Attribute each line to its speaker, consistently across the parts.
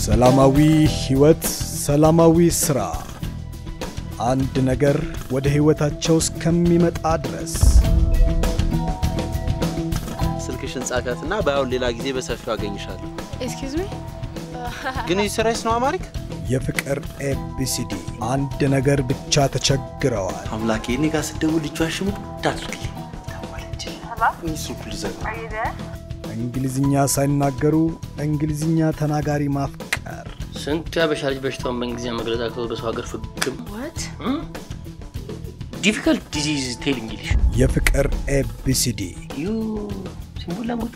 Speaker 1: ሰላማዊ ህይወት ሰላማዊ ስራ አንድ ነገር ወደ ህይወታቸው እስከሚመጣ ድረስ
Speaker 2: ስልክሽን ጻፋትና ባይው ሌላ ጊዜ በሰፊው አገኝሻለሁ
Speaker 3: ኤክስኪውዝ ሚ
Speaker 2: ግን ይሰራይስ ነው አማሪክ
Speaker 1: የፍቅር ኤቢሲዲ አንድ ነገር ብቻ ተቸግረዋል
Speaker 2: አምላኬ እኔ ጋር ስደውል ልጇሽሙ ዳትልኝ ታዋለች እሱ ኩል ዘጋ
Speaker 1: እንግሊዝኛ ሳይናገሩ እንግሊዝኛ ተናጋሪ ማፍቀር
Speaker 4: ስንት ያበሻልጅ በሽታውን በእንግሊዝኛ መግለጽ አቅቶ በሰው ሀገር ፍቅም
Speaker 3: what
Speaker 4: difficult disease tell English
Speaker 1: የፍቅር ኤቢሲዲ
Speaker 4: you simple language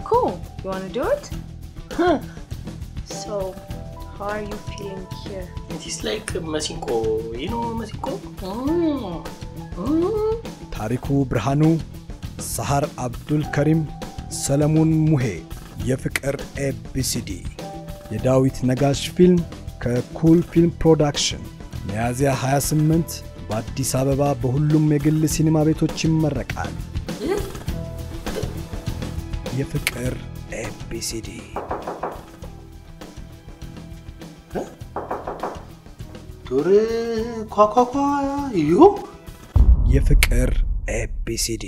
Speaker 3: cool you want to do it
Speaker 4: huh
Speaker 3: so how are you feeling here
Speaker 4: it is like masinko you know masinko
Speaker 1: ታሪኩ ብርሃኑ ሰሃር አብዱል ከሪም ሰለሞን ሙሄ የፍቅር ኤቢሲዲ የዳዊት ነጋሽ ፊልም ከኩል ፊልም ፕሮዳክሽን ሚያዝያ 28 በአዲስ አበባ በሁሉም የግል ሲኒማ ቤቶች ይመረቃል የፍቅር ኤቢሲዲ
Speaker 2: ዶሬ ኳኳኳ ዩ
Speaker 1: የፍቅር ኤቢሲዲ